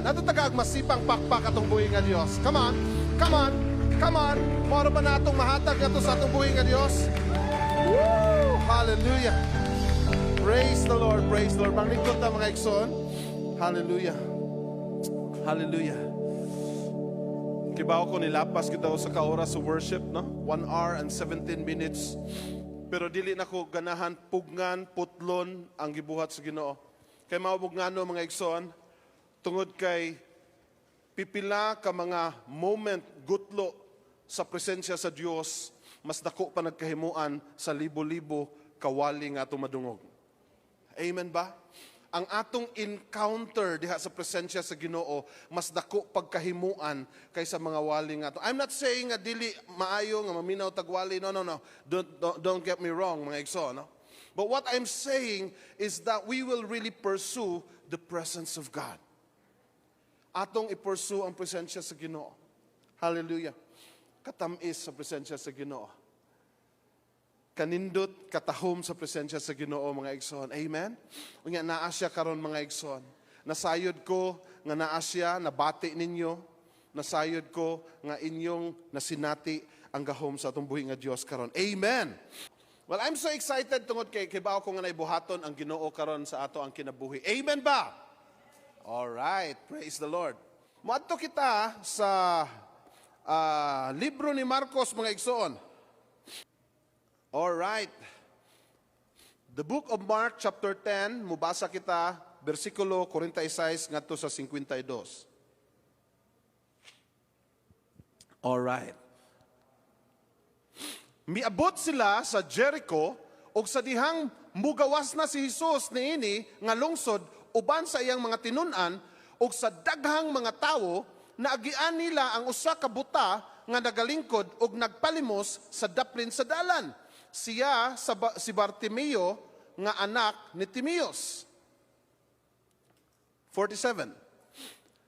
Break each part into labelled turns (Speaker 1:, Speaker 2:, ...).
Speaker 1: Amen. Ato tagag masipang pakpak atong buhi nga Dios. Come on. Come on. Come on. Moro ba na atong mahatag ato sa atong buhi nga Dios? Woo! Hallelujah. Praise the Lord. Praise the Lord. Manglingkod na mga igsoon. Hallelujah. Hallelujah. Kibaw ko nilapas kita sa kaoras sa worship, no? 1 hour and 17 minutes. Pero dili na ko ganahan pugngan, putlon ang gibuhat sa Ginoo. Kay maubog ngano mga igsoon, tungod kay pipila ka mga moment gutlo sa presensya sa Dios, mas dako pa nagkahimuan sa libo-libo kawali nga atong madungog. Amen ba? Ang atong encounter diha sa presensya sa Ginoo mas dako pagkahimuan kaysa mga wali nga ato. I'm not saying nga dili maayo nga maminaw tagwali. No. Don't get me wrong mga igsoon, no? But what I'm saying is that we will really pursue the presence of God. Atong i-pursue ang presensya sa Ginoo. Hallelujah. Katamis sa presensya sa Ginoo. Kanindot, katahom sa presensya sa Ginoo mga igsoon. Amen? Unya naa siya karon mga igsoon. Nasayod ko nga naa siya, nabati ninyo. Nasayod ko nga inyong nasinati ang gahom sa atong buhi nga Dios karon. Amen. Well, I'm so excited tungod kay kibaw ko nga naibuhaton ang Ginoo karon sa ato ang kinabuhi. Amen ba? All right, praise the Lord. Moadto kita sa libro ni Marcos mga igsoon. All right. The book of Mark chapter 10, mubasa kita bersikulo 46 ngadto sa 52. All right. Miabot sila sa Jericho ug sa dihang mugawas na si Jesus niini nga lungsod uban sa iyang mga tinun-an ug sa daghang mga tawo naagian nila ang usa ka buta nga nagalingkod ug nagpalimos sa daplin sa dalan. Siya si Bartimeo nga anak ni Timeus. 47.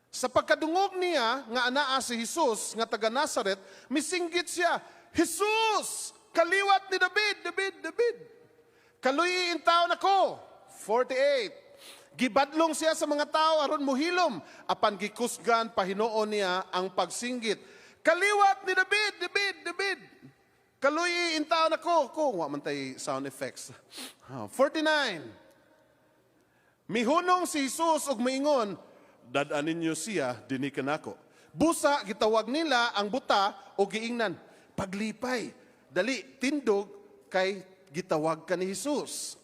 Speaker 1: Sa pagkadungog niya nga anaa si Jesus nga taga Nazaret, misinggit siya, Jesus, kaliwat ni David, David. Kaluyin taon ako. 48. Gibadlong siya sa mga tao aron muhilom, apan gikusgan pahinuon niya ang pagsinggit. Kaliwat ni David. Kaluyin taon ako. Kung wa man tay sound effects. 49. Mihunong si Jesus ug miingon, dadanin niyo siya dinhi kanako. Busa gitawag nila ang buta o giingnan. Paglipay, dali, tindog, kay gitawag ka ni Jesus.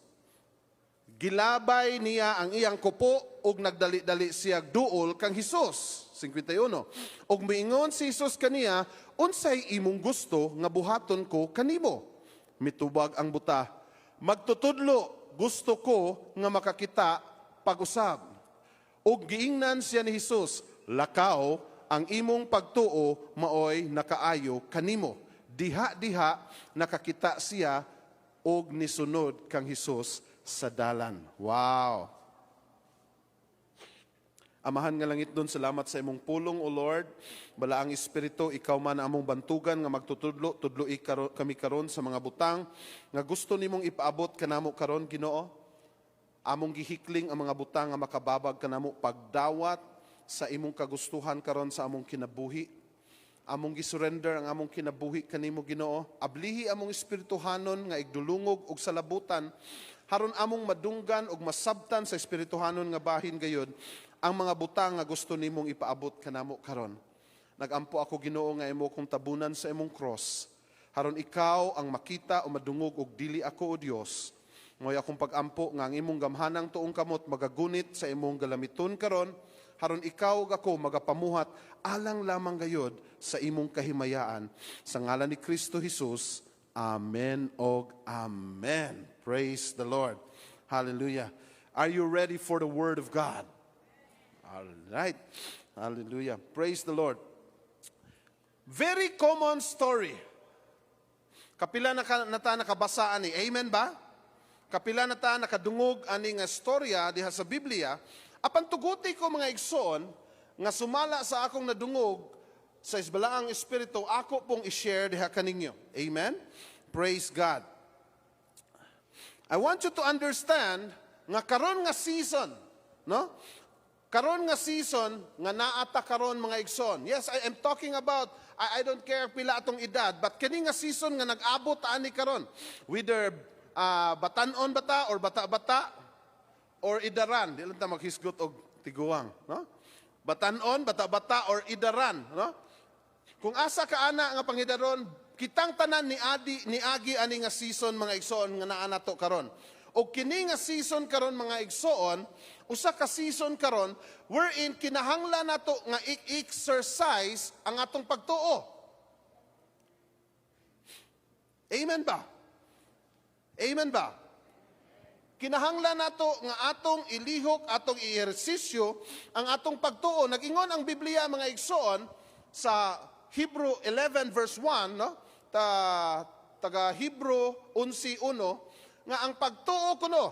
Speaker 1: Gilabay niya ang iyang kupo, ug nagdali-dali siya duol kang Jesus. 51. Ug miingon si Jesus kaniya, unsay imong gusto nga buhaton ko kanimo? Mitubag ang buta, magtutudlo, gusto ko nga makakita pag-usab. Ug giingnan siya ni Jesus, lakaw, ang imong pagtuo maoy nakaayo kanimo. Diha-diha nakakita siya og nisunod kang Hesus sa dalan. Wow. Amahan nga langit doon, salamat sa imong pulong, O Lord. Bala ang Espiritu, ikaw man among bantugan nga magtutudlo, tudloi kami karon sa mga butang nga gusto nimong ipaabot kanamo karon, Ginoo. Among gihikling ang mga butang nga makababag kanamo pagdawat sa imong kagustuhan karon sa among kinabuhi. Among gisurrender ang among kinabuhi kanimo, Ginoo. Ablihi among espirituhanon nga igdulungog og salabutan haron among madunggan og masabtan sa espirituhanon nga bahin gayud ang mga butang nga gusto nimong ipaabot kanamo karon. Nagampo ako, Ginoo, nga imo kong tabunan sa imong cross haron ikaw ang makita o madungog og dili ako, O Dios. Ngoy akong pagampo nga ang imong gamhanang tuong kamot magagunit sa imong galamiton karon haron ikaw ug ako magapamuhat alang lamang gayod sa imong kahimayaan. Sa ngalan ni Kristo Jesus, amen og amen. Praise the Lord. Hallelujah. Are you ready for the Word of God? All right. Hallelujah. Praise the Lord. Very common story. Kapila na ta nakabasaan ni. Amen ba? Kapila na ta nakadungog ani nga storya diha sa Biblia. Apan tuguti ko mga igsoon, nga sumala sa akong nadungog sa isbalaang espiritu, ako pong i-share diha kaninyo. Amen? Praise God. I want you to understand nga karon nga season, no? Karon nga season nga naata karon mga igsoon. Yes, I am talking about I don't care pila atong edad, but kini nga season nga nag-abot ani karon. Whether batanon bata or bata-bata or idaran, di lang ta maghisgot og tiguang, no? Batanon, bata-bata or idaran, no? Kung asa ka ana nga panghidaron, kitang tanan ni agi ani nga season mga igsoon nga naa nato karon. O kini nga season karon mga igsoon, usa ka season karon wherein kinahanglan nato nga i-exercise ang atong pagtuo. Amen ba? Amen ba? Kinahanglan nato nga atong ilihok, atong i-ehersisyo ang atong pagtuo. Nag-ingon ang Biblia mga igsoon sa Hebrew 11 verse 1, no? Taga Hebrew 11:1 nga ang pagtuo kuno,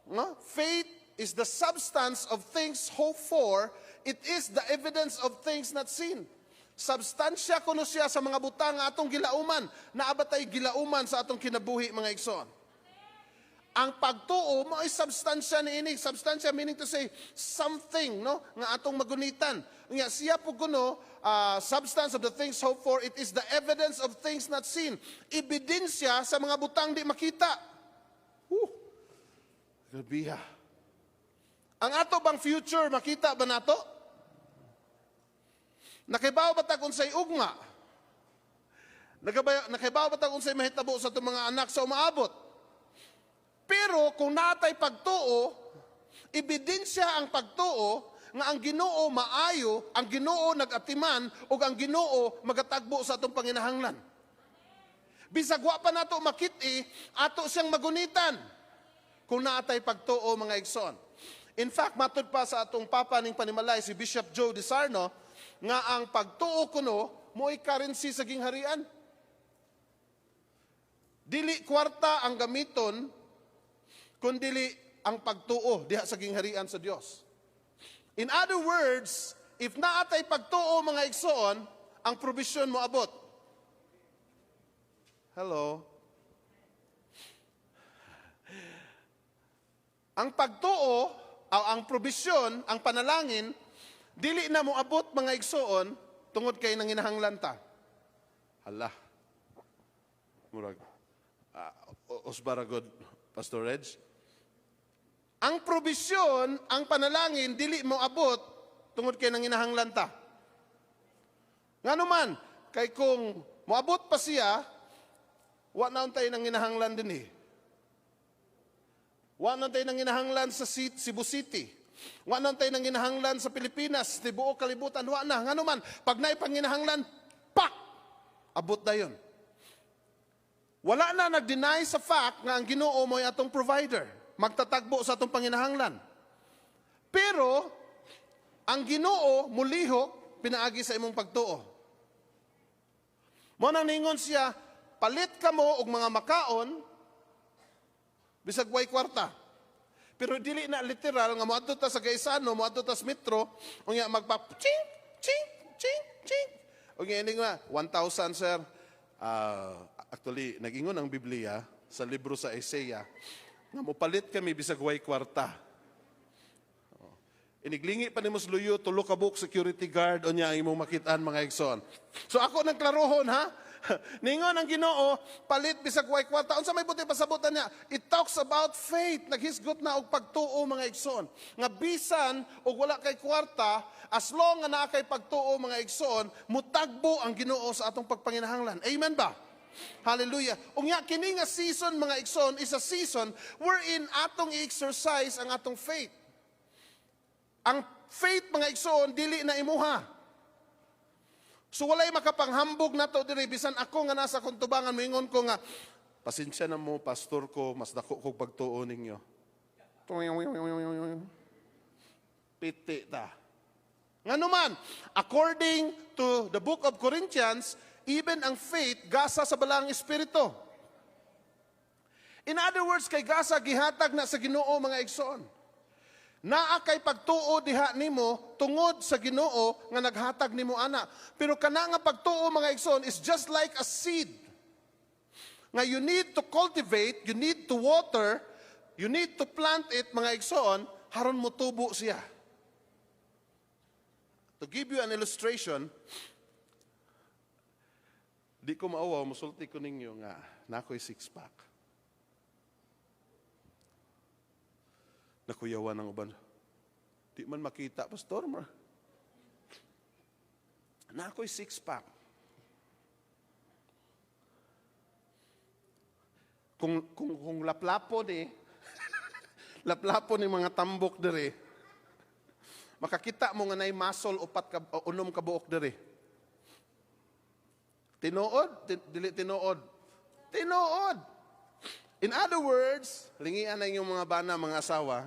Speaker 1: no? Faith is the substance of things hoped for, it is the evidence of things not seen. Substansya kuno siya sa mga butang nga atong gilauman, naabatay gilauman sa atong kinabuhi mga igsoon. Ang pagtuo mo ay substansya niini. Substansya meaning to say something, no, nga atong magunitan. Nga siya po kuno, substance of the things hoped for, it is the evidence of things not seen. Ebidensya sa mga butang di makita. Grabe ha. Ang ato bang future makita ba nato? Nakibaw ba ta kung say ugma? Nakibaw ba ta kung say mahitabo sa itong mga anak sa umaabot? Pero kung natay pagtuo, ebidensya ang pagtuo nga ang Ginoo maayo, ang Ginoo nagatiman o ang Ginoo magatagbo sa atong panginahanglan. Bisag wa pa nato makiti, ato siyang magunitan kung naatay pagtuo mga igsoon. In fact, matud pa sa atong papa ning panimalay si Bishop Joe Disarno nga ang pagtuo kuno mo'y currency sa gingharian. Dili kwarta ang gamiton kundili ang pagtuo diha sa gingharian sa Dios. In other words, if naatay pagtuo mga igsoon, ang provision mo abot. Hello. Ang pagtuo, ang provision, ang panalangin, dili na mo abot mga igsoon tungod kay nanginahanglan ta. Hala. Murag. Osbaragod, Pastor Reg. Ang provision, ang panalangin, dili mo abot tungod kay nanginahanglan ta. Nganuman, kay kung moabot pa siya, wa naon tayo nanginahanglan din eh. Wa naon tayo nanginahanglan sa Cebu City. Wa naon tayo nanginahanglan sa Pilipinas, tibuok kalibutan, wa na. Nganuman, pag naay panginahanglan, pak! Abot na yun. Wala na nag-deny sa fact nga ang Ginoo mo'y atong provider. Magtatagbo sa atong panginahanglan. Pero, ang Ginoo, mulihok, pinaagi sa imong pagtuo. Mo nang ningon siya, palit ka mo og mga makaon, bisag way kwarta. Pero dili na literal, nga moadto ta sa Gaisano, moadto ta sa Metro, unya magpa-ching, ching, ching, ching. Unya ini nga, 1,000 sir. Actually, nag-ingon ang Biblia sa libro sa Isaiah, nga mopalit kami bisag way kwarta. Iniglingi pa ni Musluyo, tulo ka book security guard, o niya ang imong makitaan mga igsoon. So ako nang klarohon ha, ningon ang Ginoo, palit bisag way kwarta. Unsa may buti pasabutan niya? It talks about faith, naghisgot na og pagtuo mga igsoon. Nga bisan og wala kay kwarta, as long nga naa kay pagtuo mga igsoon, mutagbo ang Ginoo sa atong pagpanginahanglan. Amen ba? Hallelujah. Unya kini nga season mga igsoon is a season wherein atong i-exercise ang atong faith. Ang faith mga igsoon dili na imuha. So walay makapanghambog nato diri bisan ako nga nasa kuntubangan moingon ko nga pasensya na mo pastor ko mas dako kog pagtuo ninyo. Piti ta. Nganuman, according to the book of Corinthians, even ang faith gasa sa balang espiritu. In other words, kay gasa gihatag na sa Ginoo mga igsoon. Naa kay pagtuo diha nimo tungod sa Ginoo nga naghatag nimo ana. Pero kana nga pagtuo mga igsoon is just like a seed. Nga you need to cultivate, you need to water, you need to plant it mga igsoon haron motubo siya. To give you an illustration, di ko maawa, musulti ko ninyo nga, nako'y six-pack. Nakuyawan ng uban. Di man makita, Pastor, nako'y six-pack. Kung laplapo ni, laplapo ni mga tambok dere, makakita mo nga na'y muscle unom ka buok dere. Tinuod? Dili tinuod. Tinuod. In other words, lingian na yung mga bana, mga asawa,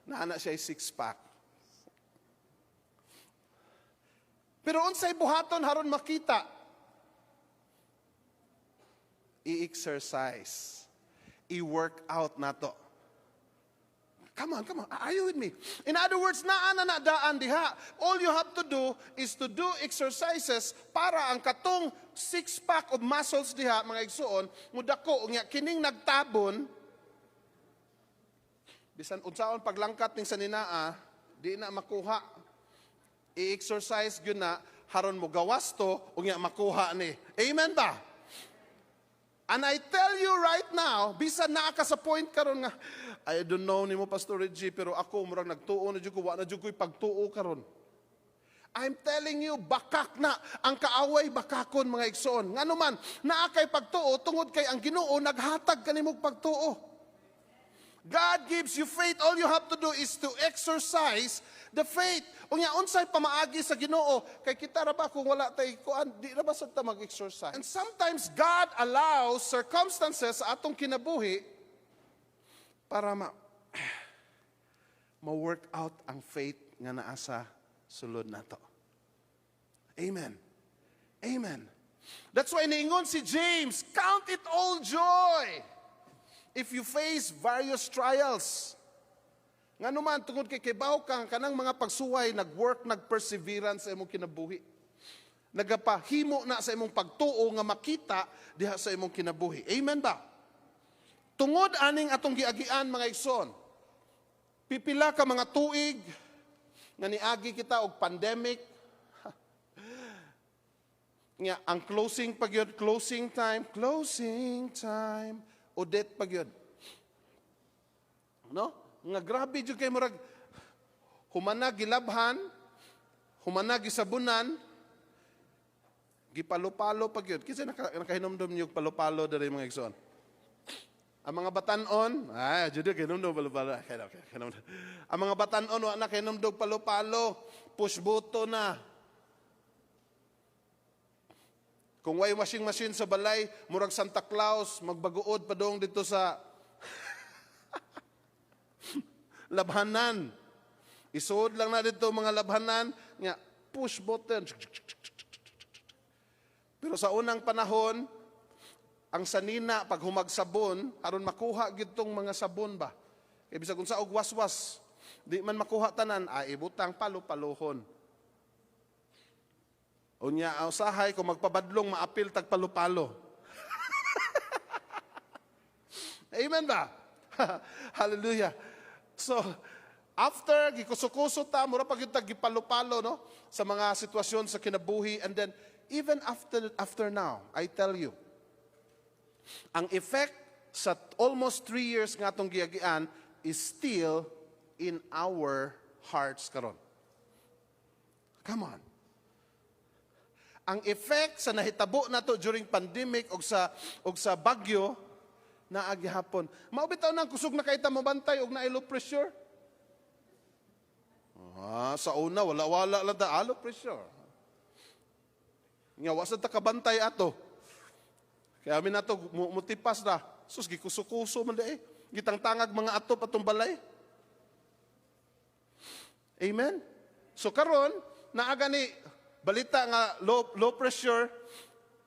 Speaker 1: na siya ay six-pack. Pero unsay buhaton haron makita? I-exercise. I-work out na to. Come on. Are you with me? In other words, naa na daan diha. All you have to do is to do exercises para ang katong six-pack of muscles diha, mga igsuon, mudako, nga kining nagtabon, bisan unsaon paglangkat ning saninaa, di na makuha. I-exercise gyud na, haron mo gawas to, unya makuha ni. Amen ba? And I tell you right now, bisan naa ka sa point karon nga, I don't know ni mo, Pastor Reggie, pero ako, murag nagtuo na dyan ko, wala na dyan ko'y pagtuo karon. I'm telling you, bakak na. Ang kaaway, bakakon, mga igsoon. Nga naman, naa kay pagtuo, tungod kay ang Ginoo, naghatag kanimog pagtuo. God gives you faith. All you have to do is to exercise the faith. Unya, unsay pamaagi sa Ginoo, kay kita ra ba kung wala tay kuan, di ra ba sad ta mag-exercise? And sometimes God allows circumstances sa atong kinabuhi para ma-work out ang faith nga naa sa sulod nato. Amen. Amen. That's why niingon si James, count it all joy if you face various trials. Nga naman, tungod kay kibaw kang kanang mga pagsuway, nag-work, nag-perseverance sa imong kinabuhi. Nagapahimo na sa imong pagtuo nga makita diha sa imong kinabuhi. Amen ba? Tungod aning atong giagian, mga igsoon, pipila ka mga tuig nga niagi kita og pandemic. Nga ang closing pagyod, closing time, udet pagyod. No? Nga grabe jud kay murag humana gilabhan, humana gisabunan, gipalo-palo pagyod. Kinsa nakahinomdom niyo palo-palo diri, mga igsoon? Ang mga batanon, judo kinumdog palo-palo. Ang mga batanon, wa na kinumdog palo-palo, push button na. Kung way washing machine sa balay, murag Santa Claus, magbaguod pa doong dito sa labhanan. Isuod lang na dito mga labhanan, nga push button. Pero sa unang panahon, ang sanina, pag humagsabon, aron makuha gitong mga sabon ba? Kaya bisag kung sa og waswas, di man makuha tanan, ibutang palo-palohon. Unya, usahay, kung magpabadlong, maapil tag palo-palo. Amen ba? Hallelujah. So, after, gikusukuso ta, mura pag yung gipalo-palo, no? Sa mga sitwasyon sa kinabuhi, and then, even after now, I tell you, ang effect sa almost 3 years nga itong giagian is still in our hearts karon. Come on. Ang effect sa nahitabo nato during pandemic o sa bagyo na agihapon. Maubitaw nang kusog na kay ta mabantay og na low pressure. Sa una wala lang ta low pressure. Nga wasa ta kabantay ato. Kaya amin nato, mutipas na. Sus, gikuso-kuso man da Gitang-tangag mga atop atong balay. Amen? So karon naaga ni balita nga low pressure,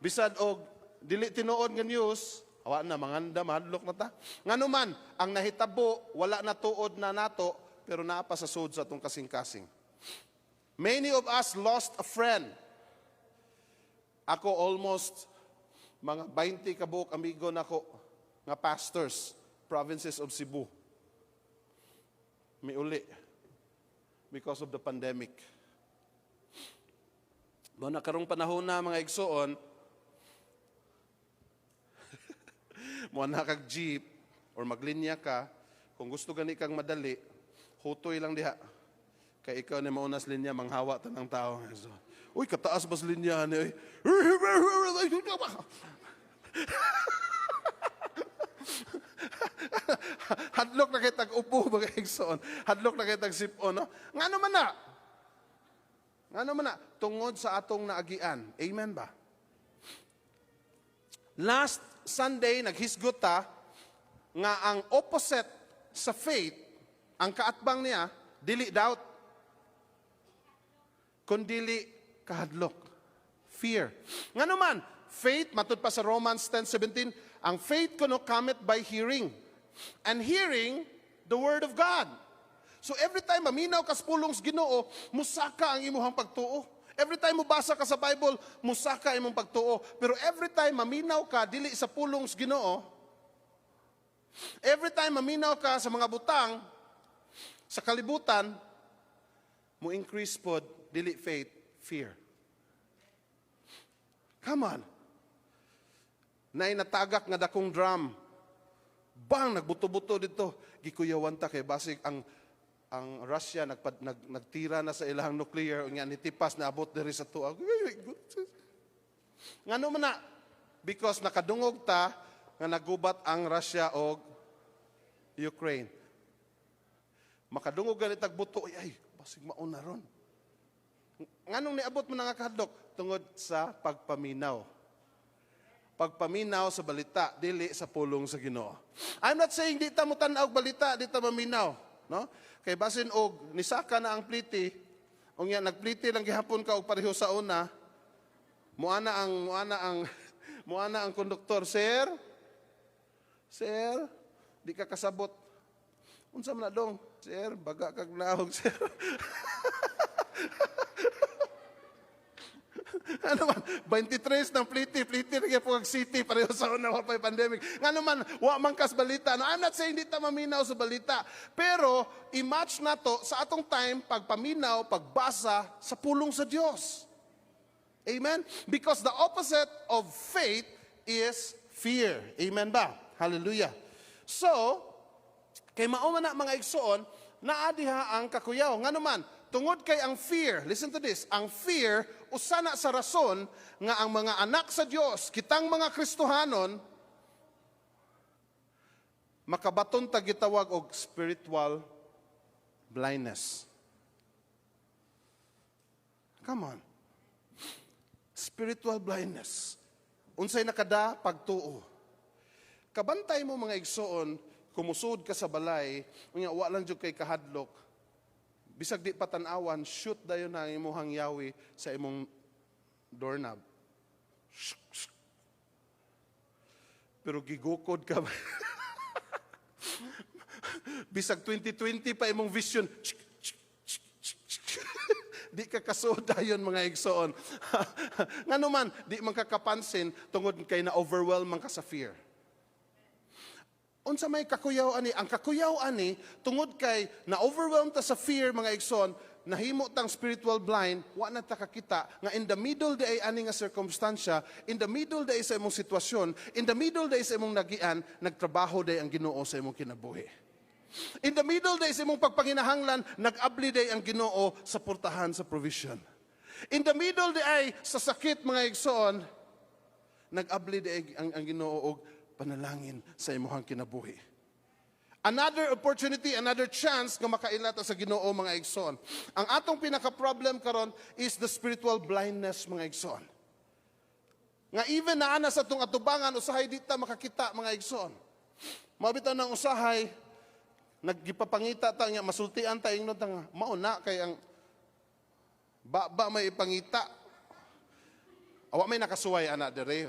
Speaker 1: bisad og dili tinuod nga news, awa na, manganda, mahadlok na ta. Nga naman, ang nahitabo, wala na tuod na nato, pero naapa sa sud sa atong kasing-kasing. Many of us lost a friend. Ako almost mga 20 kabuok amigo nako nga pastors, provinces of Cebu. Miuli because of the pandemic. Mo na karong panahon na mga igsoon, mo na kag jeep or maglinya ka, kung gusto gani kang madali, hutoy lang diha. Kay ikaw na maunas linya, manghawa ta ng tao. So, uy, kataas bas linya ni. Hadlok na kitag upo mga igsoon. Hadlok na kitag sipon, no? Ngano man na? Ngano man na? Tungod sa atong naagian. Amen ba? Last Sunday, naghisgot ta nga ang opposite sa faith, ang kaatbang niya, dili doubt, kundili kahadlok. Fear. Nga naman, faith, matud pa sa Romans 10:17, ang faith kuno cometh by hearing. And hearing the word of God. So every time maminaw ka sa pulong sa Ginoo, musaka ang imuhang pagtuo. Every time mubasa ka sa Bible, musaka imong pagtuo. Pero every time maminaw ka dili sa pulong sa Ginoo, every time maminaw ka sa mga butang, sa kalibutan, mo increase pod dili faith, fear. Come on. Nay natagak nga dakong drum. Bang nagbuto-buto dito. Gikuyawan ta kay basig ang Russia nagtira na sa ilahang nuclear nga nitipas na abot diri sa tuwa. Ngano man na? Because nakadungog ta nga nagubat ang Russia o Ukraine. Makadungog ganit tagbuto, ay basig mauna ron. Nganong niabot mo na nga kahadlok? Tungod sa pagpaminaw. Pagpaminaw sa balita, dili sa pulong sa Ginoo. I'm not saying di ta mo tan-aw balita, di ta maminaw, no? Kay basin og nisaka na ang pliti, unya nagpliti lang gihapon ka og pareho sa una, muana ang konduktor, sir, di ka kasabot. Unsa man na dong? Sir, baga kag naog, sir. Ano man, 23 ng pliti na po ang city, pareho sa una pa yung pandemic. Ano man, wa man kas balita. No, I'm not saying di ta maminaw sa balita. Pero, i-match na to sa atong time, pagpaminaw, pagbasa sa pulong sa Diyos. Amen? Because the opposite of faith is fear. Amen ba? Hallelujah. So, kay mao na mga igsoon, naadiha ang kakuyaw. Nga naman, tungod kay ang fear, listen to this, ang fear, usana sa rason nga ang mga anak sa Diyos, kitang mga Kristohanon, makabaton tagitawag og spiritual blindness. Come on. Spiritual blindness. Unsay nakada pagtuo. Kabantay mo mga igsoon, kumusud ka sa balay, unya wa lang jud kay kahadlok. Bisag di patanawan, shoot dayon na ang imuhang yawi sa imong doorknob. Pero gigukod ka ba? Bisag 2020 pa imong vision. Di ka kasuod dayon mga igsoon. Ngano man, di man kakapansin tungod kay na-overwhelm man ka sa fear. Unsa may kakuyaw ani? Ang kakuyaw ani tungod kay na-overwhelmed ta sa fear mga igsoon, nahimo tang spiritual blind, wa na ta kakita nga in the middle day ani nga circumstansya, in the middle day sa imong sitwasyon, in the middle day sa imong nagian, nagtrabaho day ang Ginoo sa imong kinabuhi. In the middle day sa imong pagpanginahanglan, nag-abli day ang Ginoo sa portahan sa provision. In the middle day sa sakit mga igsoon, nag-abli day ang Ginoo og panalangin sa imuhang kinabuhi. Another opportunity, another chance nga makailata sa Ginoo mga igsoon. Ang atong pinaka-problem karon is the spiritual blindness mga igsoon. Nga even naana sa atong atubangan, usahay di ta makakita mga igsoon. Mabitaw ng usahay, naggipapangita ta nga masultian ta ingnon ta nga mauna kay ang ba may ipangita. Wa may nakasuway ana dere.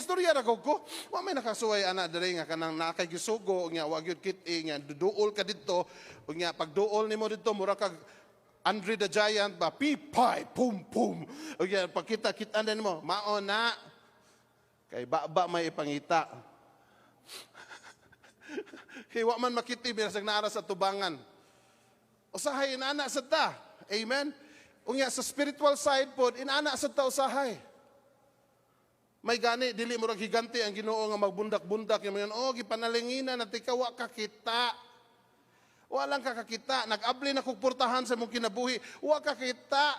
Speaker 1: Storya ra ko. Wa may nakasuway ana dere nga kanang nakay gisugo nga wa gyud kit nga duol ka didto. Nga pag duol nimo didto mura kag Andre the Giant ba pipay pum pum. Nga pagkita-kita nimo mao na kay ba may ipangita. Kay wa man makiti bisag naara sa tubangan. Usahay na sa ta. Amen. Unya sa spiritual side pod inana sa tausahay. May gani dili mo ra gigante ang Ginoo nga magbundak-bundak yung mga gipanalinginan at ikaw wa ka kita. Walang kakakita. Nag-abli na kugportahan sa mong kinabuhi. Wa ka kita.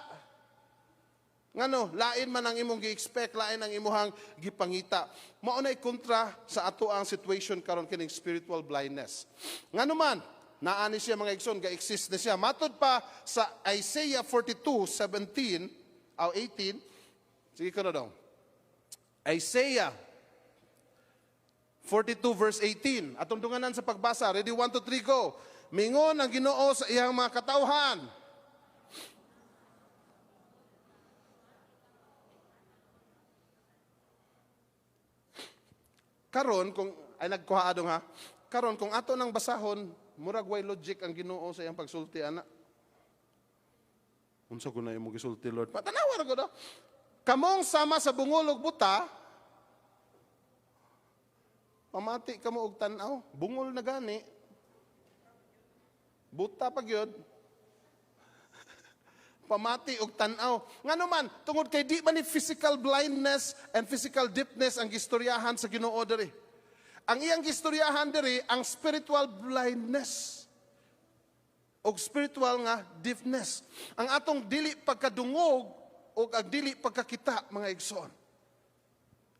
Speaker 1: Ngano, lain man ang imong gi-expect, lain ang imuhang gipangita. Maunay kontra sa ato ang situation karon kining spiritual blindness. Ngano man, naani siya mga igsoon, ga-exist na siya. Matod pa sa Isaiah 42:17 o 18. Sige ko na daw. Isaiah 42 verse 18. Atong dunganan sa pagbasa. Ready, 1, 2, 3, go. Mingon ang Ginoo sa iyang mga katawhan. Karon kung ay nagkuha adong ha. Karon kung ato nang basahon, murag way logic ang Ginoo sa iyang pagsulti ana. Unsa ko na imong gisulti Lord? Patanaw ra ko do. Kamong sama sa bungol ug buta, pamati kamo og tan-aw, bungol na gani. Buta pa gyud. Pamati og tan-aw. Ngano man, tungod kay di man ni physical blindness and physical deafness ang gistoryahan sa Ginoo diri. Ang iyang gistoryahan diri ang spiritual blindness og spiritual nga deafness. Ang atong dili pagkadungog o ang dili pagkakita, mga igsoon.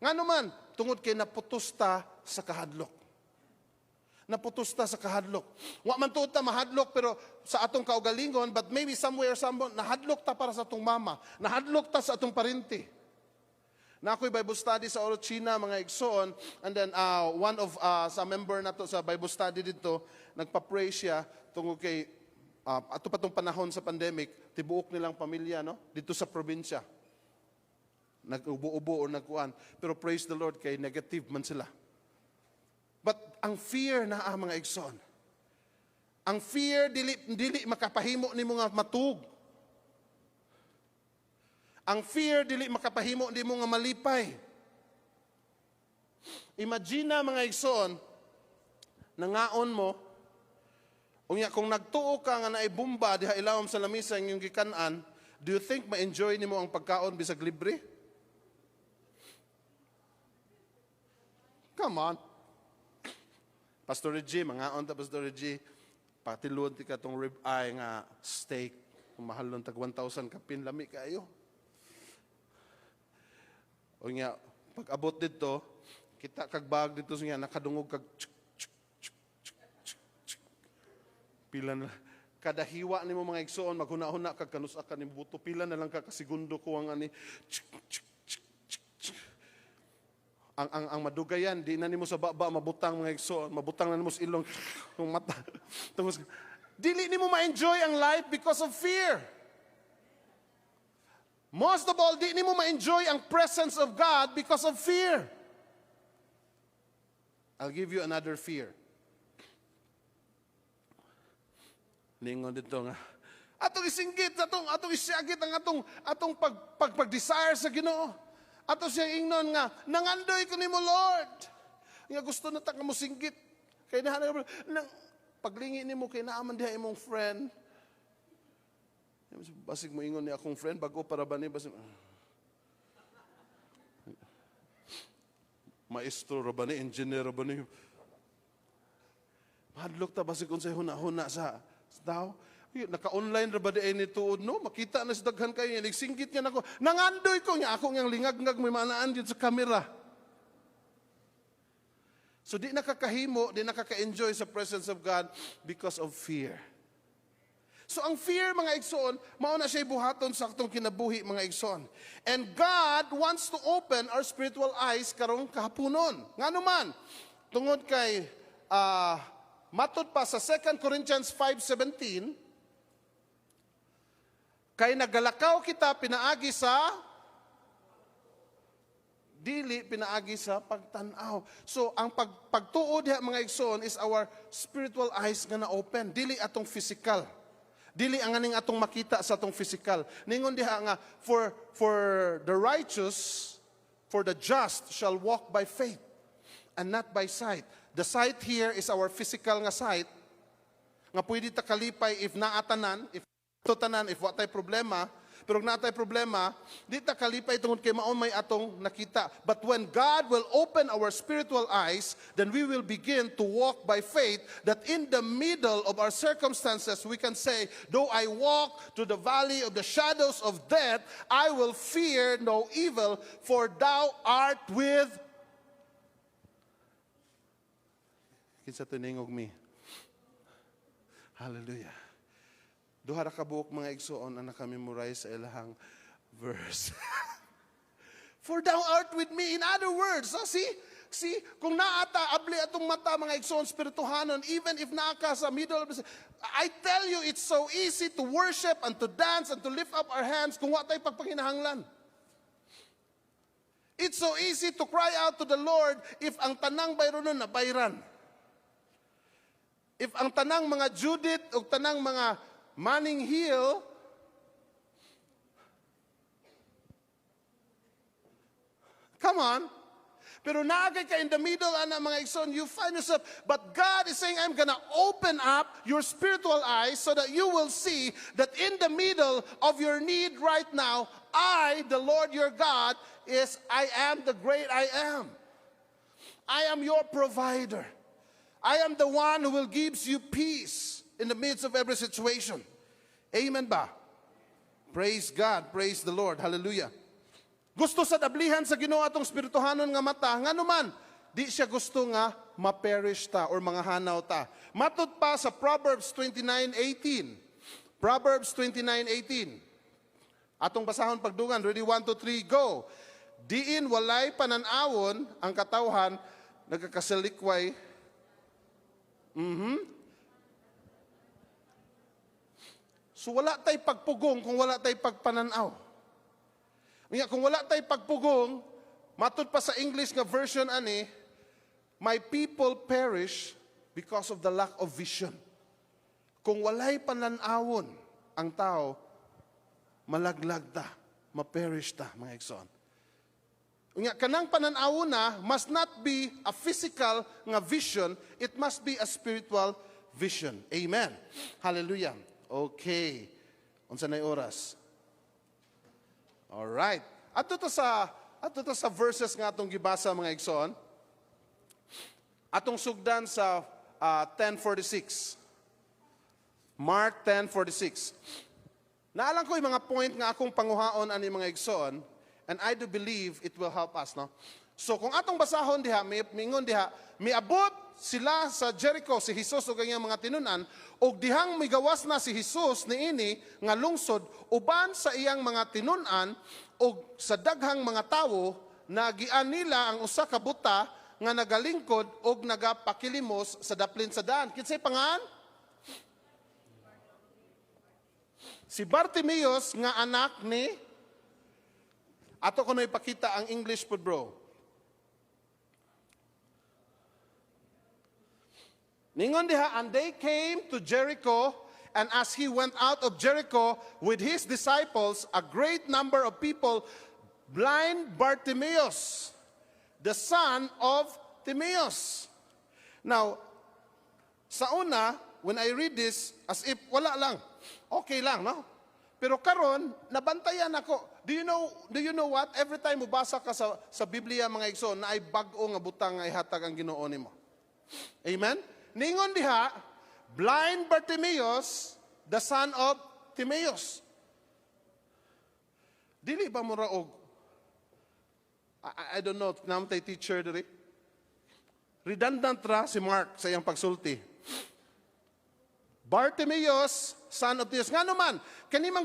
Speaker 1: Ngano man, tungod kay naputos ta sa kahadlok. Naputos ta sa kahadlok. Wa man tuod ta mahadlok pero sa atong kaugalingon, but maybe somewhere, nahadlok ta para sa atong mama. Nahadlok ta sa atong parinti. Na ako'y Bible study sa Orochina, mga igsoon, and then one of sa member nato sa Bible study dito, nagpa-pray siya tungod kay ato pa tong panahon sa pandemic, tibuok nilang pamilya, no? Dito sa probinsya. Nag-ubo-ubo o nagkuan. Pero praise the Lord, kay negative man sila. But ang fear na mga igsoon. Ang fear, dili makapahimo ni mga matug. Ang fear, dili makapahimo ni mga malipay. Imagine mga igsoon, nangaon mo, unya kung nagtuo ka nga naay bomba diha ilawom sa lamisa ang iyong gikanan, do you think ma-enjoy nimo ang pagkaon bisag libre? Come on. Pastor Reggie, mangaon ta Pastor Reggie, patilod ti ka tong rib eye nga steak, mahal nun tag 1,000 kapin lami kayo. Unya pag abot dito, kita kag bag dito niya nakadungog kag pila na kada hiwa nimo mga igsoon maghuna-huna kag kanus-a ka ni buto pila na lang ka kasigundo ko ang ani ang madugayan di na nimo sa baba mabutang mga igsoon mabutang na nimo sa ilong ng mata tungos dili nimo ma-enjoy ang life because of fear. Most of all, di nimo ma-enjoy ang presence of God because of fear. I'll give you another fear. Ningon dito nga, atong isinggit, atong isyagit ang atong pag-desire sa Ginoo. Ato siya ingnon nga, nangandoy ko nimo Lord. Nga gusto na ta ka mo singgit. Kay nang paglingi nimo kay naaman diha imong friend. Basig mo ingon ni akong friend bago para ba ni basig maestro ra ba ni engineer ra ba ni mahadlok ta basig unsay huna-huna sa daw, naka-online ra ba di ni tuod no? Makita na sa daghan kayo, nagsinggit niya nako. Nangandoy ko niya ako ngang lingag-ngag may manaan dito sa kamera. So di nakakahimo, di nakaka-enjoy sa presence of God because of fear. So ang fear mga igsoon, mao na siya buhaton sa atong kinabuhi mga igsoon. And God wants to open our spiritual eyes karong kahaponon. Ngano man, tungod kay matod pa sa 2 Corinthians 5:17, kay nagalakaw kita pinaagi sa dili pinaagi sa pagtan-aw. So ang pagtuo diha mga igsoon is our spiritual eyes nga na-open, dili atong physical. Dili ang aning atong makita sa atong physical. Ningon diha nga for the righteous, for the just shall walk by faith and not by sight. The sight here is our physical nga sight, nga pwede ta kalipay if naatanan, if tutanan, if watay problema, Pero natay problema, di ta kalipay tungod kay maon may atong nakita. But when God will open our spiritual eyes, then we will begin to walk by faith, that in the middle of our circumstances, we can say, though I walk through the valley of the shadows of death, I will fear no evil, for thou art with... Kinsa tiningog mi. Hallelujah. Duha ra ka buok mga igsoon ang nakamemorize sa ilahang verse. For thou art with me. In other words, see, kung naata, abli atong mata mga igsoon, spirituhanon, even if naaka sa middle of the... I tell you, it's so easy to worship and to dance and to lift up our hands kung watay pagpanginahanglan. It's so easy to cry out to the Lord if ang tanang bayron nun na bayran. If ang tanang mga Judith o tanang mga Manning Hill, come on. Pero naagay ka in the middle, ana mga igsoon, you find yourself. But God is saying, I'm gonna open up your spiritual eyes so that you will see that in the middle of your need right now, I, the Lord your God, I am the great I am. I am your provider. I am the one who will give you peace in the midst of every situation. Amen ba? Praise God, praise the Lord, hallelujah. Gusto sa dablihan sa Ginoo atong spirituhanon nga mata, nga naman, di siya gusto nga ma-perish ta or mga hanaw ta. Matud pa sa Proverbs 29:18. Proverbs 29:18. Atong basahon pagdugan, ready 1, 2, 3, go. Diin walay pananawon ang katawhan, nagkakasalikway. So wala tay pagpugong kung wala tay pagpananaw. Kung wala tay pagpugong, matud pa sa English nga version ani, my people perish because of the lack of vision. Kung walay pananawon ang tao, malaglag ta, ma-perish ta, mga igsoon. Kanang pananawon na must not be a physical nga vision, it must be a spiritual vision. Amen. Hallelujah. Okay. Unsa nay oras? All right. Ato to sa verses nga atong gibasa mga igsoon. Atong sugdan sa 10:46. Mark 10:46. Naalang ko yung mga point nga akong panguhaon ani mga igsoon, and I do believe it will help us, no? So kung atong basahon diha, mingon diha, miabot sila sa Jericho, si Jesus o kanyang mga tinunan, o dihang migawas na si Jesus niini nga lungsod, uban sa iyang mga tinunan, o sa daghang mga tawo, nagian nila ang usa ka buta nga nagalingkod o nagapakilimos sa daplin sa daan. Kinsay pangan? Si Bartimeus nga anak ni, ato ko na ipakita ang English po bro. Ningon diha, and they came to Jericho, and as he went out of Jericho with his disciples, a great number of people, blind Bartimaeus, the son of Timaeus. Now, sa una, when I read this, as if wala lang, okay lang, no? Pero karon, nabantayan ako. Do you know what? Every time mubasa ka sa Biblia, mga igsoon, na ay bag-o nga butang nga ihatag ang Ginoo nimo. Amen? Ningon diha, blind Bartimaeus, the son of Timaeus. Dili ba mo raog? I don't know, namtay teacher diri. Redundant ra si Mark sa iyang pagsulti. Bartimaeus, son of Timaeus. Nga naman, kanimang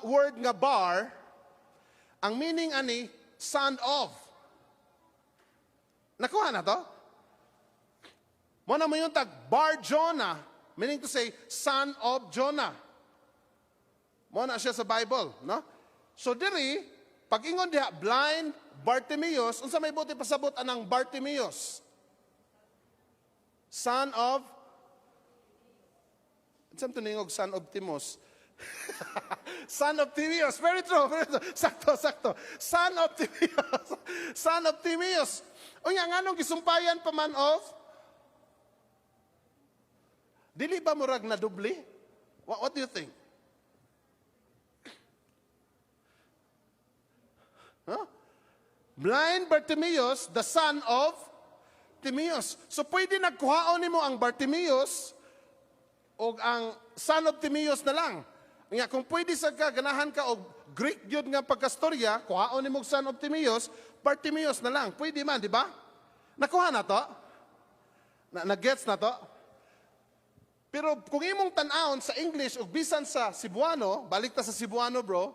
Speaker 1: word nga bar, ang meaning ani, son of. Nakuha na to? Muna mo yung tag, Bar Jonah, meaning to say, son of Jonah. Muna siya sa Bible, no? So diri, pag ingon diha, blind Bartimaeus, unsa may buti pasabot anang Bartimaeus? Son of, unsam tuningog son of Timos? Son of Timaeus, very true, very true. Sakto. Son of Timaeus. Son of Timaeus. Unya, nganong gisumpayan pa man of? Dili ba murag na dubli? What do you think? Blind Bartimaeus, the son of Timaeus. So pwede nagkuhaon nimo ang Bartimaeus o ang son of Timaeus na lang. Nga, kung pwede sa ganahan ka o Greek yun nga pagkastorya, kuhaon nimo son of Timaeus, Bartimaeus na lang. Pwede man, di ba? Nakuha na to? Nag-gets na to? Pero kung imong tan-aon sa English o bisan sa Cebuano, balik ta sa Cebuano, bro.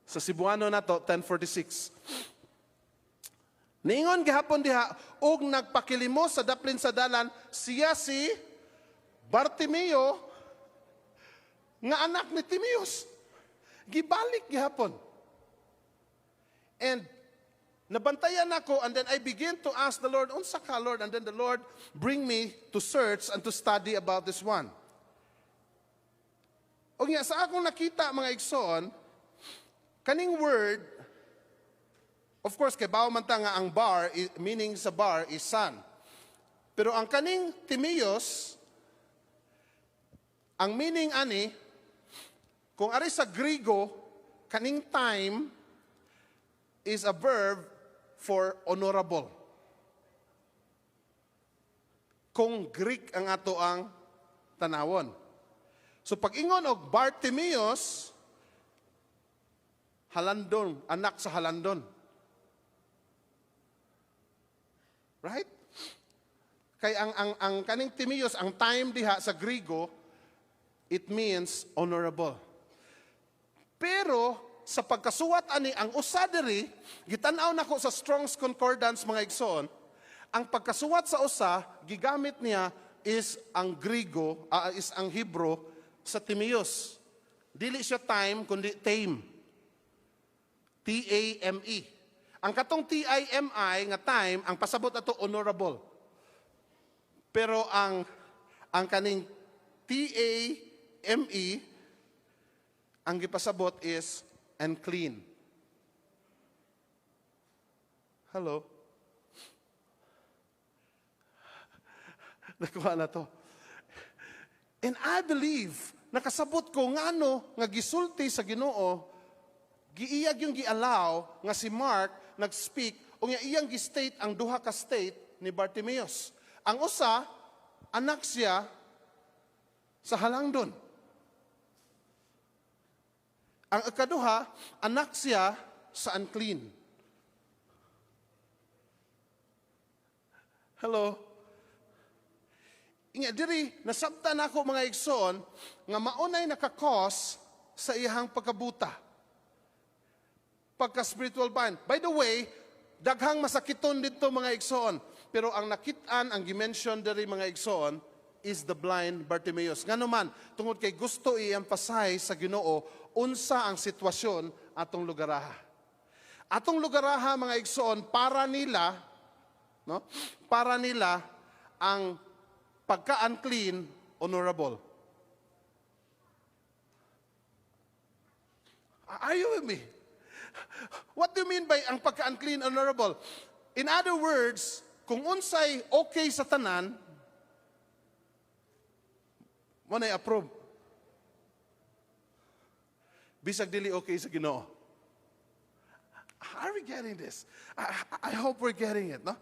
Speaker 1: Sa Cebuano na to, 1046. Niingon gihapon diha, og nagpakilimos sa daplin sa dalan, siya si Bartimeo, nga anak ni Timaeus. Gibalik gihapon. And nabantayan ako, and then I begin to ask the Lord, unsa ka Lord? And then the Lord bring me to search and to study about this one. O nga, sa akong nakita mga igsoon, kaning word, of course, kay bawo man ta nga ang bar, meaning sa bar is son. Pero ang kaning Timaeus, ang meaning ani, kung ari sa Griego, kaning time is a verb for honorable. Kung Greek ang ato ang tanawon. So pag ingon og Bartimaeus, halandon, anak sa halandon. Right? Kay ang kaning Timaeus, ang time diha sa Griego, it means honorable. Pero sa pagkasuwat ani ang usa diri, gitanaw nako sa Strong's Concordance mga igsoon, ang pagkasuwat sa usa gigamit niya is ang Griego, is ang Hebrew sa Timaeus. Dili siya time kundi tame. T-A-M-E. Ang katong T-I-M-I nga time, ang pasabot ato honorable. Pero ang kaning T-A-M-E, ang gipasabot is unclean. Hello? Nakuha na to. And I believe, nakasabot ko ngano nga gisulti sa Ginoo, giiyag yung gi-allow nga si Mark nag-speak o nga iyang gi-state ang duha ka state ni Bartimaeus. Ang usa, anak siya sa halangdon. Ang ikaduha, anak siya sa unclean. Hello? Inga diri, nasabtan ako mga igsoon nga maunay nakakos sa iyang pagkabuta. Pagka-spiritual bind. By the way, daghang masakiton dito mga igsoon. Pero ang nakitaan, ang dimension diri mga igsoon, is the blind Bartimaeus. Nga naman, tungod kay gusto i-emphasize sa Ginoo, unsa ang sitwasyon atong lugaraha. Atong lugaraha mga igsoon, para nila, no? Para nila ang pagka-unclean, honorable. Are you with me? What do you mean by ang pagka-unclean, honorable? In other words, kung unsay okay sa tanan, mo na approve. Bisag dili okay sa Ginoo. Are we getting this? I hope we're getting it, no?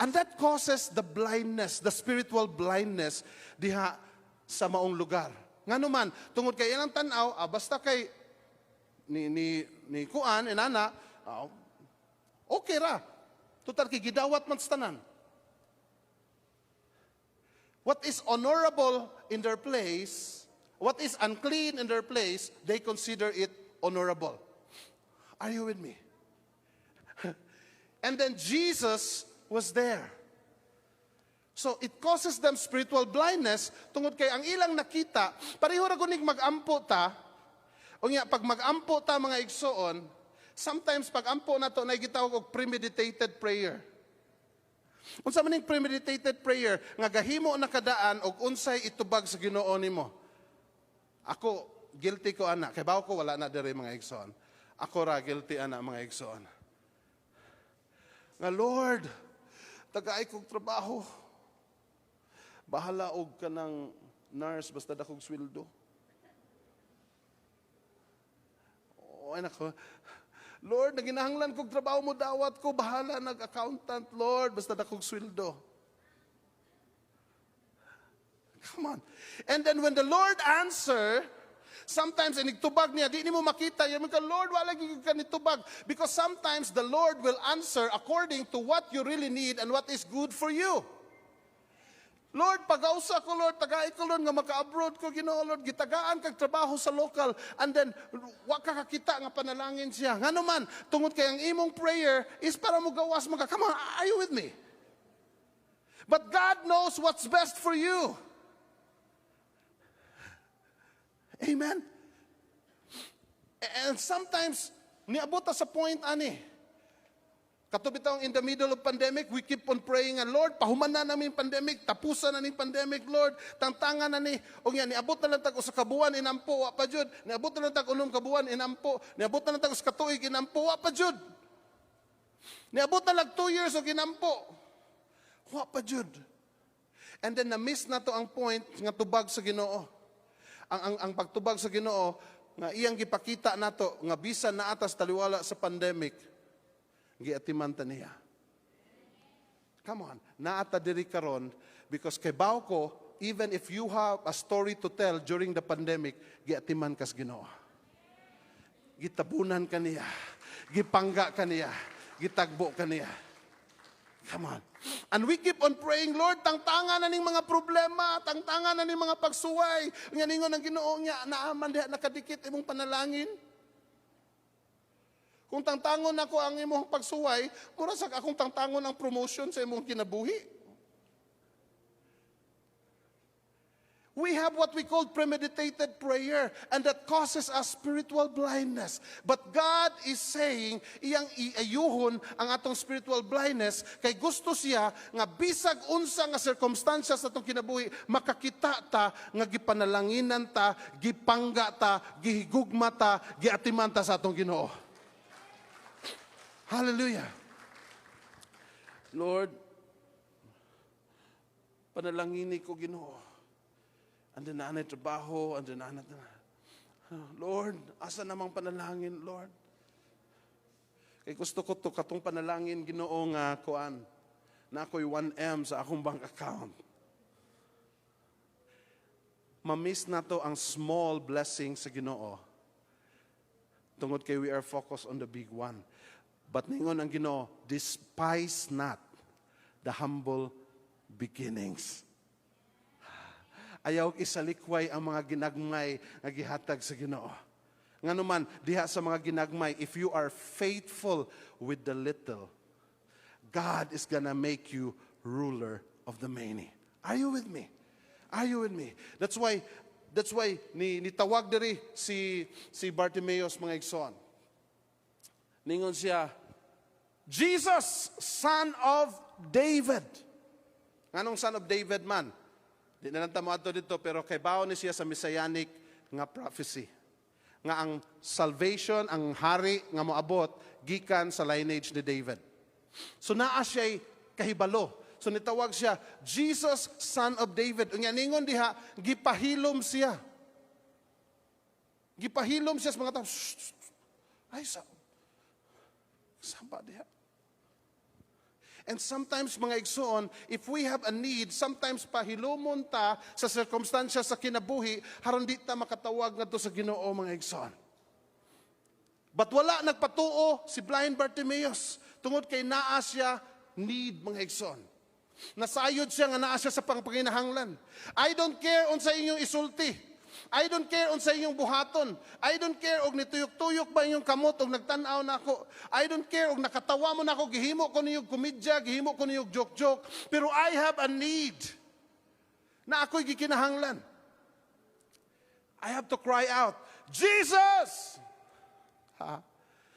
Speaker 1: And that causes the blindness, the spiritual blindness diha sa maong lugar. Ngano man, tungod kay ilang tanaw, basta kay ni kuan inana, okay ra. Tutar kay gidawat man sa tanan. What is honorable in their place, what is unclean in their place, they consider it honorable. Are you with me? And then Jesus was there. So it causes them spiritual blindness tungod kay ang ilang nakita, pareho ra gunig mag-ampo ta. O nga, pag mag-ampo ta mga igsoon, sometimes pag ampo na to, na gitawag og premeditated prayer. Unsa man ning premeditated prayer, nga gahimo na kadaan og unsay itubag sa Ginoo nimo. Ako, guilty ko ana. Kay bawo ko wala na diri mga igsoon. Ako ra guilty ana mga igsoon. Nga Lord, tagaay kog trabaho. Bahala og kanang nurse basta dakog sweldo. ay nako. Lord, naginahanglan kong trabaho mo, dawat ko, bahala, nag-accountant, Lord, basta na kong sweldo. Come on. And then when the Lord answer, sometimes inigtubag niya, di mo makita, yan ka, Lord, wala ka nitubag. Because sometimes the Lord will answer according to what you really need and what is good for you. Lord, pag-ausa ko, Lord, tagay ko, Lord, nga maka-abroad ko, Ginoo, Lord, gitagaan kag trabaho sa local, and then, wa ka kakita nga panalangin siya. Nga naman, tungod kay ang imong prayer is para mo gawas, come on, are you with me? But God knows what's best for you. Amen? And sometimes, niabot sa point, ani, katubitang in the middle of pandemic, we keep on praying, Lord, pahuman na namin pandemic, tapusan na ni pandemic, Lord, tangtangan na ni, o yan, niabot na lang tag sa kabuan, inampo, wa pa jud, niabot na lang tag unong kabuan, inampo, niabot na lang tag sa katuig, inampo, wa pa jud, niabot na lang 2 years, o ginampo, wa pa jud. And then, na-miss na to ang point, nga tubag sa Ginoo. Ang pagtubag sa Ginoo, nga iyang gipakita nato, nga bisan na atas taliwala sa pandemic, giatiman ta niya. Come on, naata diri karon because kay baw ko, even if you have a story to tell during the pandemic, giatiman kas Ginoo. Gitabunan ka niya, gipangga ka niya, gitagbo ka niya. Come on. And we keep on praying, Lord, tangtangan na ning mga problema, tangtangan na ning mga pagsuway. Nga ningon ang Ginoo niya, naaman diha nakadikit imong panalangin. Kung tangtangon ako ang imong pagsuway, mura sa akong tangtangon ang promotion sa imong kinabuhi. We have what we call premeditated prayer, and that causes us spiritual blindness. But God is saying, iyang iayuhon ang atong spiritual blindness, kay gusto siya nga bisag unsa nga circumstances sa atong kinabuhi, makakita ta nga gipanalanginan ta, gipangga ta, gihigugma ta, giatiman ta sa atong Ginoo. Hallelujah. Lord, panalangini ko Ginoo. Andun na anay trabaho, andun na anay. Lord, asa namang panalangin, Lord? Kay gusto ko to katong panalangin Ginoo nga kuan. Na ako'y 1M sa akong bank account. Mamiss na to ang small blessing sa Ginoo. Tungod kay we are focused on the big one. But ningon ang Ginoo, despise not the humble beginnings. Ayaw isalikway ang mga ginagmay nga gihatag sa Ginoo. Nganuman, diha sa mga ginagmay, if you are faithful with the little, God is gonna make you ruler of the many. Are you with me? Are you with me? That's why nitawag diri si Bartimaeus mga igsoon. Ningon siya, Jesus, son of David. Nganong son of David man? Di na lang tamo ato dito, pero kay baon ni siya sa messianic nga prophecy. Nga ang salvation, ang hari nga moabot, gikan sa lineage ni David. So naa siya'y kahibalo. So nitawag siya, Jesus, son of David. Unya ningon diha, gipahilom siya. Gipahilom siya sa mga tao. Ay, samba diha. And sometimes, mga igsoon, if we have a need, sometimes pahilumon ta sa circumstansya sa kinabuhi, haron di ta makatawag na to sa Ginoo, mga igsoon. But wala nagpatuo si blind Bartimaeus. Tungod kay naa siya need, mga igsoon. Nasayod siya nga naa siya sa pangpanginahanglan. I don't care unsa inyong isulti. I don't care unsa inyong buhaton. I don't care og nituyok-tuyok ba inyong kamot og nagtan-aw nako. I don't care og nakatawa mo nako, gihimo ko niyog komedya, gihimo ko niyog joke-joke, pero I have a need na ako'y gikinahanglan. I have to cry out, Jesus!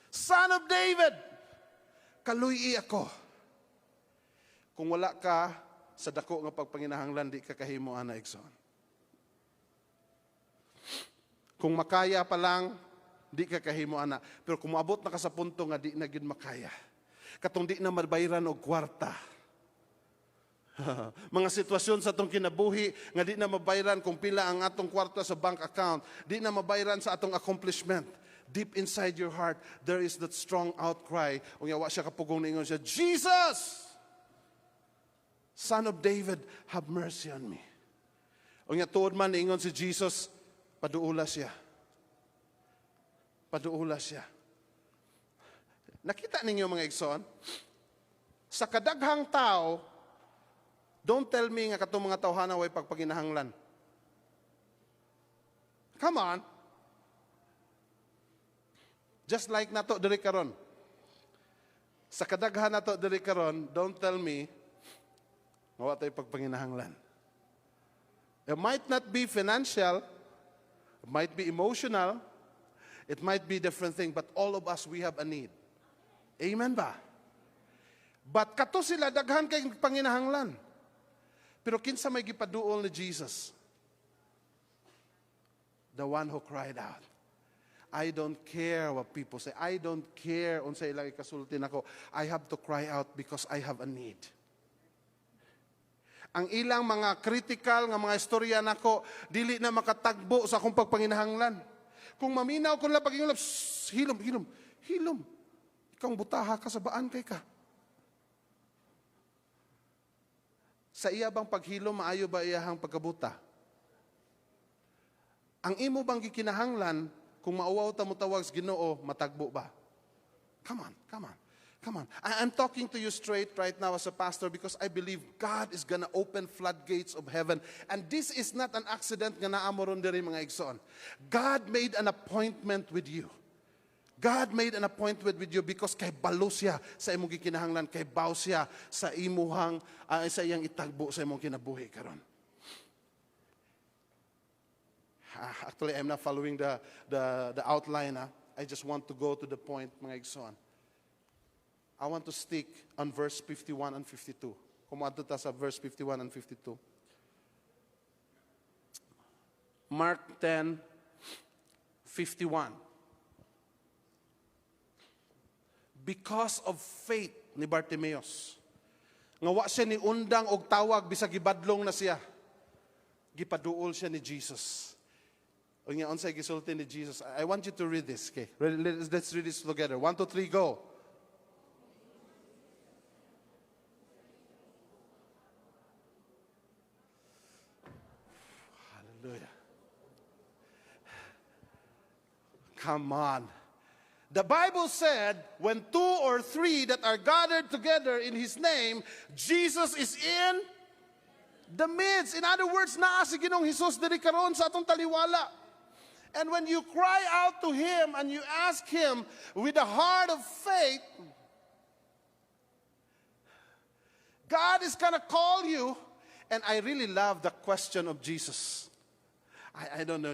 Speaker 1: Son of David! Kaluy ako. Kung wala ka sa dako nga pagpanginahanglan, di ka kahimo ana igsoon. Kung makaya pa lang, di ka kahimo ana. Pero kung maabot na ka sa punto nga di na gid makaya. Katong di na mabayran og kwarta. Mga sitwasyon sa atong kinabuhi nga di na mabayran kung pila ang atong kwarta sa bank account, di na mabayran sa atong accomplishment. deep inside your heart, there is that strong outcry. Unya wa siya kapugong ningon siya, Jesus! Son of David, have mercy on me. Unya tuod man ningon si Jesus, paduula siya. Paduula siya. Nakita ninyo mga igsoon? Sa kadaghang tao, don't tell me nga katong mga tawhana way pagpaginahanglan. Come on. Just like nato diri karon. Sa kadaghan nato diri karon, don't tell me nga wa tay pagpanginahanglan. It might not be financial, it might be emotional, it might be different thing, but all of us, we have a need. Amen ba? But kato sila daghan kay panginahanglan. Pero kinsa may gipaduol ni Jesus? The one who cried out. I don't care what people say. I don't care unsa ilang ikasulti nako. I have to cry out because I have a need. Ang ilang mga critical nga mga istorya nako dili na makatagbo sa akong pagpanginahanglan. Kung maminaw ko lang pag-ingulap, hilom, hilom, hilom. Ikaw butaha ka sa baan kay ka. Sa iya bang paghilom, maayo ba iyahang pagkabuta? Ang imo bang gikinahanglan, kung mauwaw ta mo tawag sa Ginoo, matagbo ba? Come on, come on, come on. I'm talking to you straight right now as a pastor because I believe God is gonna open floodgates of heaven. And this is not an accident nga naamoron diri mga igsoon. God made an appointment with you. God made an appointment with you because kay balo siya sa imong gikinahanglan, kay baw siya sa imuhang, sa iyang itagbo sa imong kinabuhi karon. Actually, I'm not following the outline. I just want to go to the point, mga igsoon. I want to stick on verse 51 and 52. Kumadto ta sa verse 51 and 52. Mark 10:51. Because of faith ni Bartimeus, nga wa siya ni undang og tawag bisag gibadlong na siya, gipaduol siya ni Jesus. Unya unsay gisulti ni Jesus? I want you to read this, okay? Let's read this together. 1, 2, 3, go. Hallelujah. Come on. The Bible said, when 2 or 3 that are gathered together in His name, Jesus is in the midst. In other words, naa si Ginoong Hesus diri karon sa atong taliwala. And when you cry out to Him and you ask Him with a heart of faith, God is going to call you. And I really love the question of Jesus. I don't know.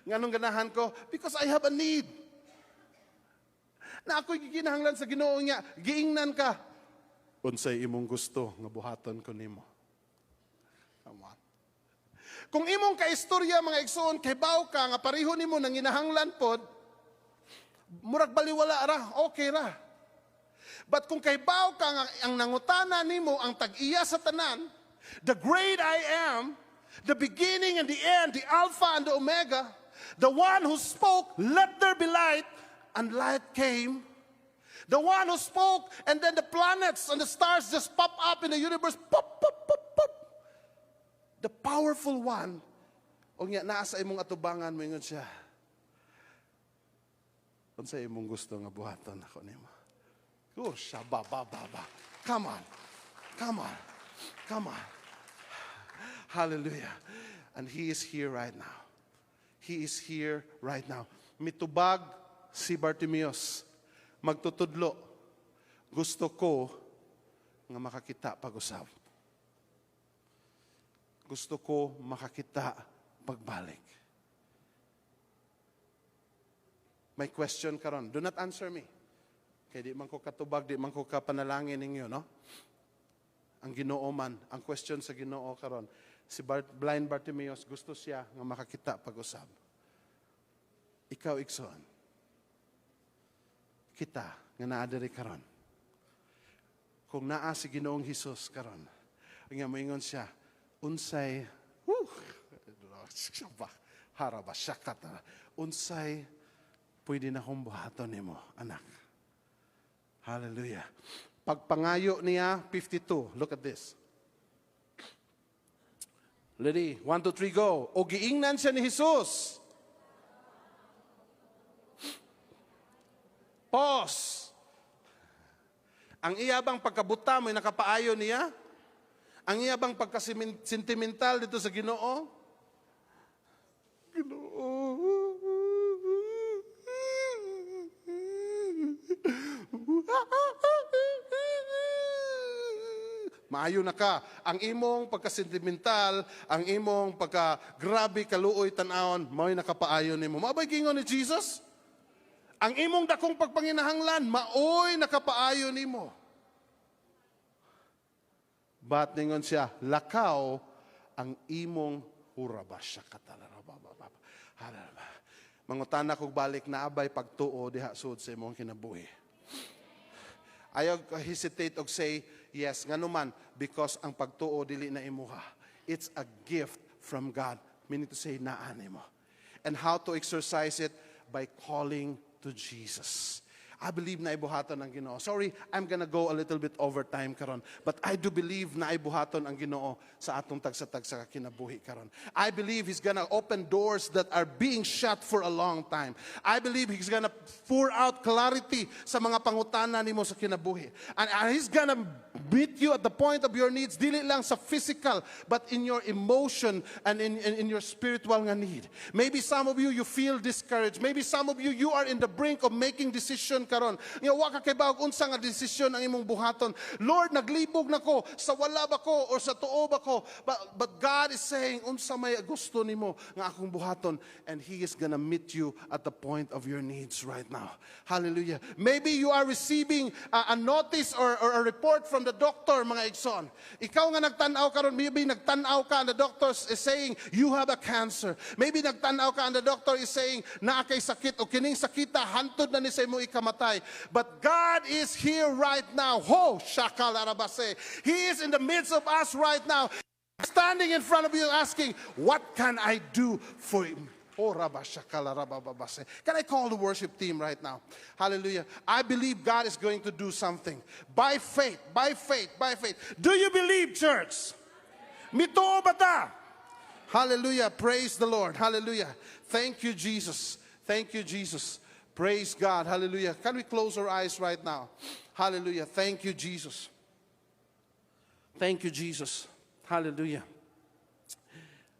Speaker 1: Nganong ganahan ko? Because I have a need. Na ako'y gikinahanglan sa Ginoo niya, giingnan ka. Unsay imong gusto nga buhaton ko nimo. Come on. Kung imong kaistorya mga igsoon kay baw ka nga pareho nimo nang ginahanglan pod, murag baliwala ra, okay ra. But kung kay baw ka nga ang nangutana nimo ang tag-iya sa tanan, the great I am, the beginning and the end, the Alpha and the Omega, the one who spoke, let there be light, and light came. The one who spoke, and then the planets and the stars just pop up in the universe, pop, pop, pop, pop. The powerful one, o nga, naasa imong atubangan mo ingon siya. Kung sa imong gusto nga buhaton ako nimo. Oh, shaba, ba, ba, ba. Come on. Come on. Come on. Hallelujah. And He is here right now. He is here right now. Mitubag si Bartimeus. Magtutudlo. Gusto ko nga makakita pag-usab. Gusto ko makakita pagbalik. May question karon. Do not answer me. Kaya di man ko katubag, di man ko kapanalangin ninyo, no? Ang Ginoo man, ang question sa Ginoo karon, si blind Bartimeus, gusto siya nga makakita pag-usab. Ikaw, igsoon, kita nga naadiri karon. Kung naa si Ginoong Hesus karon, nga moingon siya, unsay, Harabasyakata. Unsay pwede na kong buhaton nimo, anak. Hallelujah. Pagpangayo niya, 52. Look at this. Ready? 1, 2, 3, go. O giingnan siya ni Jesus. Pause. Ang iyabang pagkabuta mo'y nakapaayo niya. Ang iyabang pagkasentimental dito sa Ginoo. Ginoo. Maayo na ka. Ang imong pagkasentimental, ang imong pagka-grabe kaluoy tanawon, mao'y nakapaayo nimo. Mabay gingon ni Jesus? Ang imong dakong pagpanginahanglan, mao'y nakapaayo nimo. But ningon siya, lakaw ang imong hurabasya katalarabababa. Mangutana kog balik na abay pagtuo diha sud sa imong kinabuhi. Ayaw hesitate og say, yes, nganuman, because ang pagtuo dili na imuha. It's a gift from God. Meaning to say, naan mo. And how to exercise it? By calling to Jesus. I believe na ibuhaton ang Ginoo. Sorry, I'm gonna go a little bit over time karon. But I do believe na ibuhaton ang Ginoo sa atong tagsa-tagsa kinabuhi karon. I believe He's gonna open doors that are being shut for a long time. I believe He's gonna pour out clarity sa mga pangutana nimo sa kinabuhi. And He's gonna meet you at the point of your needs, dili lang sa physical, but in your emotion and in your spiritual nga need. Maybe some of you feel discouraged. Maybe some of you are in the brink of making decision karon. Nga wa ka kay bawag unsa nga desisyon ang imong buhaton. Lord, naglibog nako sa wala ba ko or sa tuo ba ko. But God is saying unsa may gusto nimo nga akong buhaton, and He is gonna meet you at the point of your needs right now. Hallelujah. Maybe you are receiving a notice or a report from the doctor, mga igsoon. Ikaw nga nagtan-aw karon, maybe nagtan-aw ka and the doctor is saying you have a cancer. Maybe nagtan-aw ka and the doctor is saying naa kay sakit o kining sakita hantod na ni sa imo ikamatay. But God is here right now. Ho, shakalarabase. He is in the midst of us right now, standing in front of you asking, what can I do for him? Can I call the worship team right now? Hallelujah. I believe God is going to do something. By faith, by faith, by faith. Do you believe, church? Mituo bata? Hallelujah. Praise the Lord. Hallelujah. Thank you, Jesus. Thank you, Jesus. Praise God. Hallelujah. Can we close our eyes right now? Hallelujah. Thank you, Jesus. Thank you, Jesus. Hallelujah.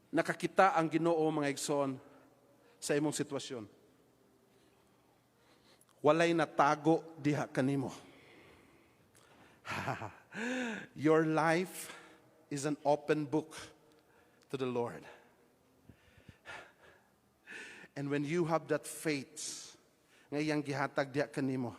Speaker 1: Nakakita ang Ginoo, mga igsoon, sa imong sitwasyon. Walay natago diha kanimo. Your life is an open book to the Lord. And when you have that faith, ngayang gihatag diha kanimo,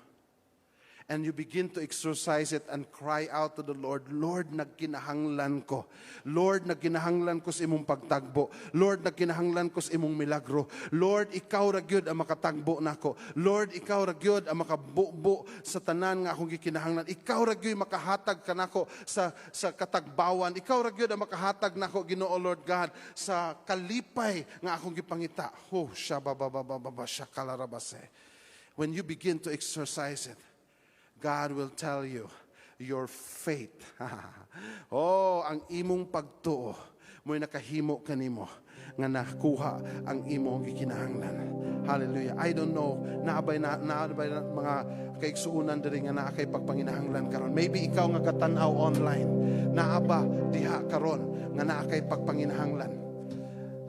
Speaker 1: and you begin to exercise it and cry out to the Lord, Lord, nagkinahanglan ko. Lord, nagkinahanglan ko sa imong pagtagbo. Lord, nagkinahanglan ko sa imong milagro. Lord, ikaw ra gyud ang makatagbo nako. Lord, ikaw ra gyud ang makabubo sa tanan nga akong gikinahanglan. Ikaw ra gyud makahatag kanako sa katagbawan. Ikaw ra gyud ang makahatag nako, Ginoo Lord God, sa kalipay nga akong gipangita. Oh, shakalarabase. When you begin to exercise it, God will tell you your faith. Oh, ang imong pagtuo mo'y nakahimo kanimo nga nakuha ang imong gikinahanglan. Hallelujah. I don't know, naabay na mga kaigsuunan diri nga naa kay pagpanginahanglan karon. Maybe ikaw nga katan-aw online, naaba diha karon nga naa kay pagpanginahanglan.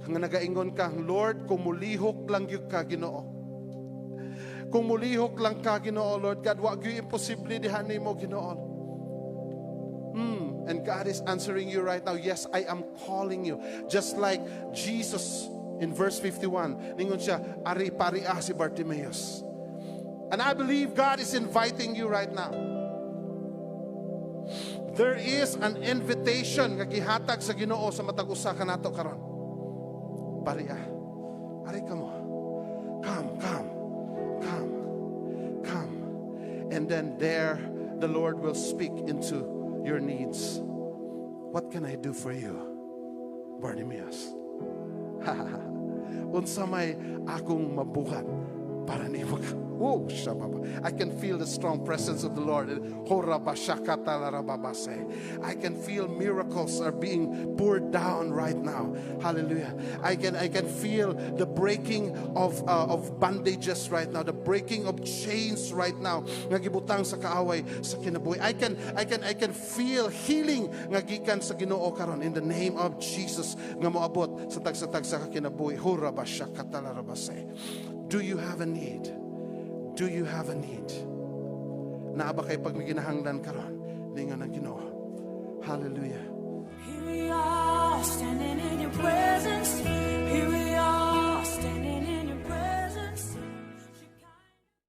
Speaker 1: Nga nagaingon ka, Lord, kumulihok lang gyud ka, Ginoo. Kung mulihok lang ka, Ginoo, Lord God, wag yung imposible diha nimo, Ginoo. And God is answering you right now. Yes, I am calling you. Just like Jesus in verse 51, ningon siya, ari pariah si Bartimaeus. And I believe God is inviting you right now. There is an invitation nga gihatag sa Ginoo sa matag usa kanato karon. Pariah. Ari ka mo. Come. And then there, the Lord will speak into your needs. What can I do for you, Bartimaeus? unsa may akong mabuhat para nimo. Oh, shababa. I can feel the strong presence of the Lord. I can feel miracles are being poured down right now. Hallelujah. I can feel the breaking of bandages right now, the breaking of chains right now. Nga gibutang sa kaaway sa kinabuhi. I can feel healing nga gikan sa Ginoo karon in the name of Jesus nga moabot sa tag sa kinabuhi. Do you have a need? Do you have a need? Naa ba kay pag may ginahanglan karon? Ningon ang Ginoo. Hallelujah.
Speaker 2: Here we are standing